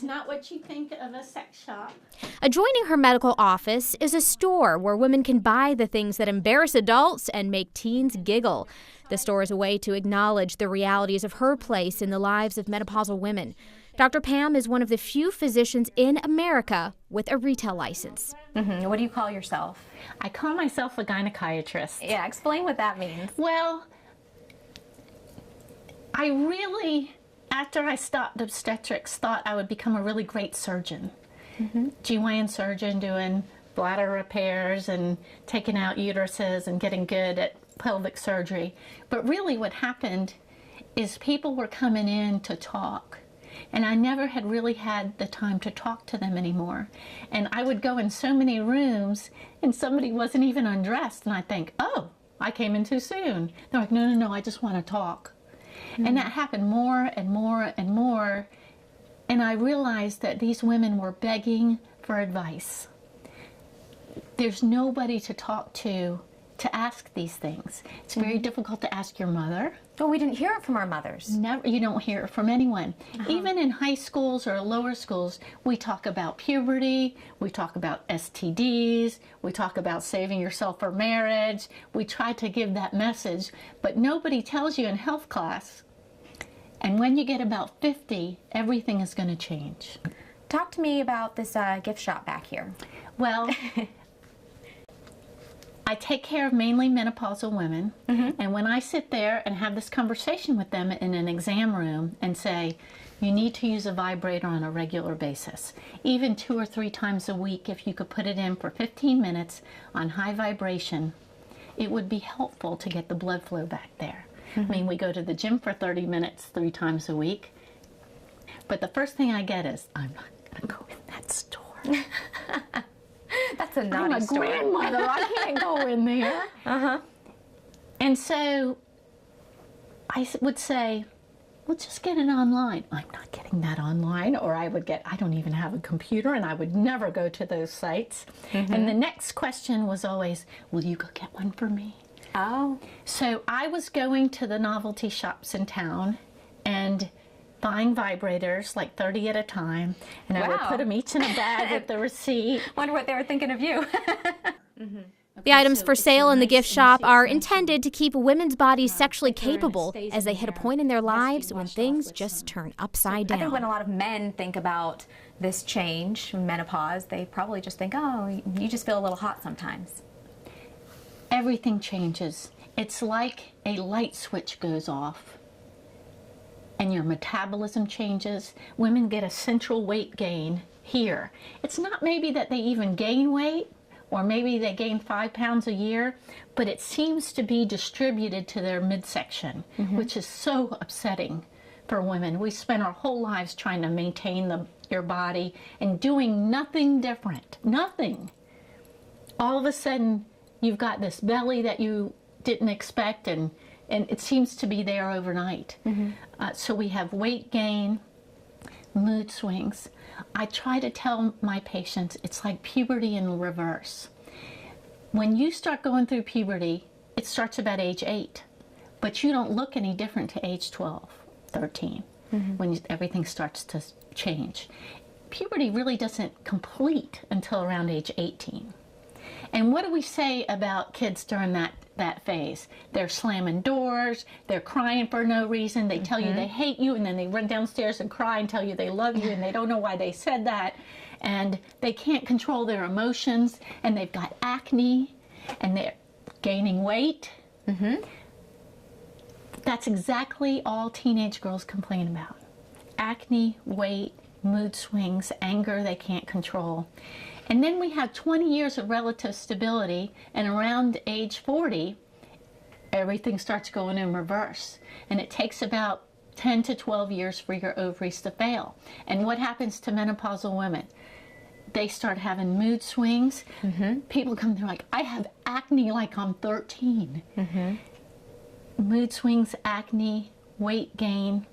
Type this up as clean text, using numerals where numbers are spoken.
It's not what you think of a sex shop. Adjoining her medical office is a store where women can buy the things that embarrass adults and make teens giggle. The store is a way to acknowledge the realities of her place in the lives of menopausal women. Dr. Pam is one of the few physicians in America with a retail license. What do you call yourself? I call myself a gynecologist. Yeah, explain what that means. Well, I really, after I stopped obstetrics, thought I would become a really great surgeon. GYN surgeon doing bladder repairs and taking out uteruses and getting good at pelvic surgery. But really what happened is people were coming in to talk. And I never had really had the time to talk to them anymore. And I would go in so many rooms and somebody wasn't even undressed. And I think, oh, I came in too soon. They're like, no, no, no, I just want to talk. And that happened more and more and more. And I realized that these women were begging for advice. There's nobody to talk to ask these things. It's very difficult to ask your mother. Well, we didn't hear it from our mothers. Never, you don't hear it from anyone. Even in high schools or lower schools, we talk about puberty, we talk about STDs, we talk about saving yourself for marriage. We try to give that message, but nobody tells you in health class. And when you get about 50, everything is going to change. Talk to me about this gift shop back here. Well, I take care of mainly menopausal women, and when I sit there and have this conversation with them in an exam room and say, you need to use a vibrator on a regular basis, even 2 or 3 times a week, if you could put it in for 15 minutes on high vibration, it would be helpful to get the blood flow back there. I mean, we go to the gym for 30 minutes 3 times a week, but the first thing I get is, I'm not going to go in that store. That's a naughty I'm a store. grandmother. I can't go in there. And so I would say, well, just get it online. I'm not getting that online. Or I would get, I don't even have a computer, and I would never go to those sites. And the next question was always, will you go get one for me? Oh. So I was going to the novelty shops in town and buying vibrators, like 30 at a time, and I would put them each in a bag with the receipt. Wonder what they were thinking of you. The items for sale in the gift shop are intended to keep women's bodies sexually capable as they hit a point in their lives when things just turn upside down. I think when a lot of men think about this change, menopause, they probably just think, oh, you just feel a little hot sometimes. Everything changes. It's like a light switch goes off and your metabolism changes. Women get a central weight gain here. It's not maybe that they even gain weight, or maybe they gain 5 pounds a year, but it seems to be distributed to their midsection, which is so upsetting for women. We spend our whole lives trying to maintain your body and doing nothing different, nothing. All of a sudden, you've got this belly that you didn't expect, and it seems to be there overnight. So we have weight gain, mood swings. I try to tell my patients it's like puberty in reverse. When you start going through puberty, it starts about age 8, but you don't look any different to age 12, 13, when everything starts to change. Puberty really doesn't complete until around age 18. And what do we say about kids during that phase? They're slamming doors, they're crying for no reason, they tell you they hate you, and then they run downstairs and cry and tell you they love you, and they don't know why they said that, and they can't control their emotions, and they've got acne, and they're gaining weight. That's exactly all teenage girls complain about. Acne, weight, mood swings, anger they can't control. And then we have 20 years of relative stability, and around age 40, everything starts going in reverse. And it takes about 10 to 12 years for your ovaries to fail. And what happens to menopausal women? They start having mood swings. People come through like, I have acne like I'm 13. Mood swings, acne, weight gain.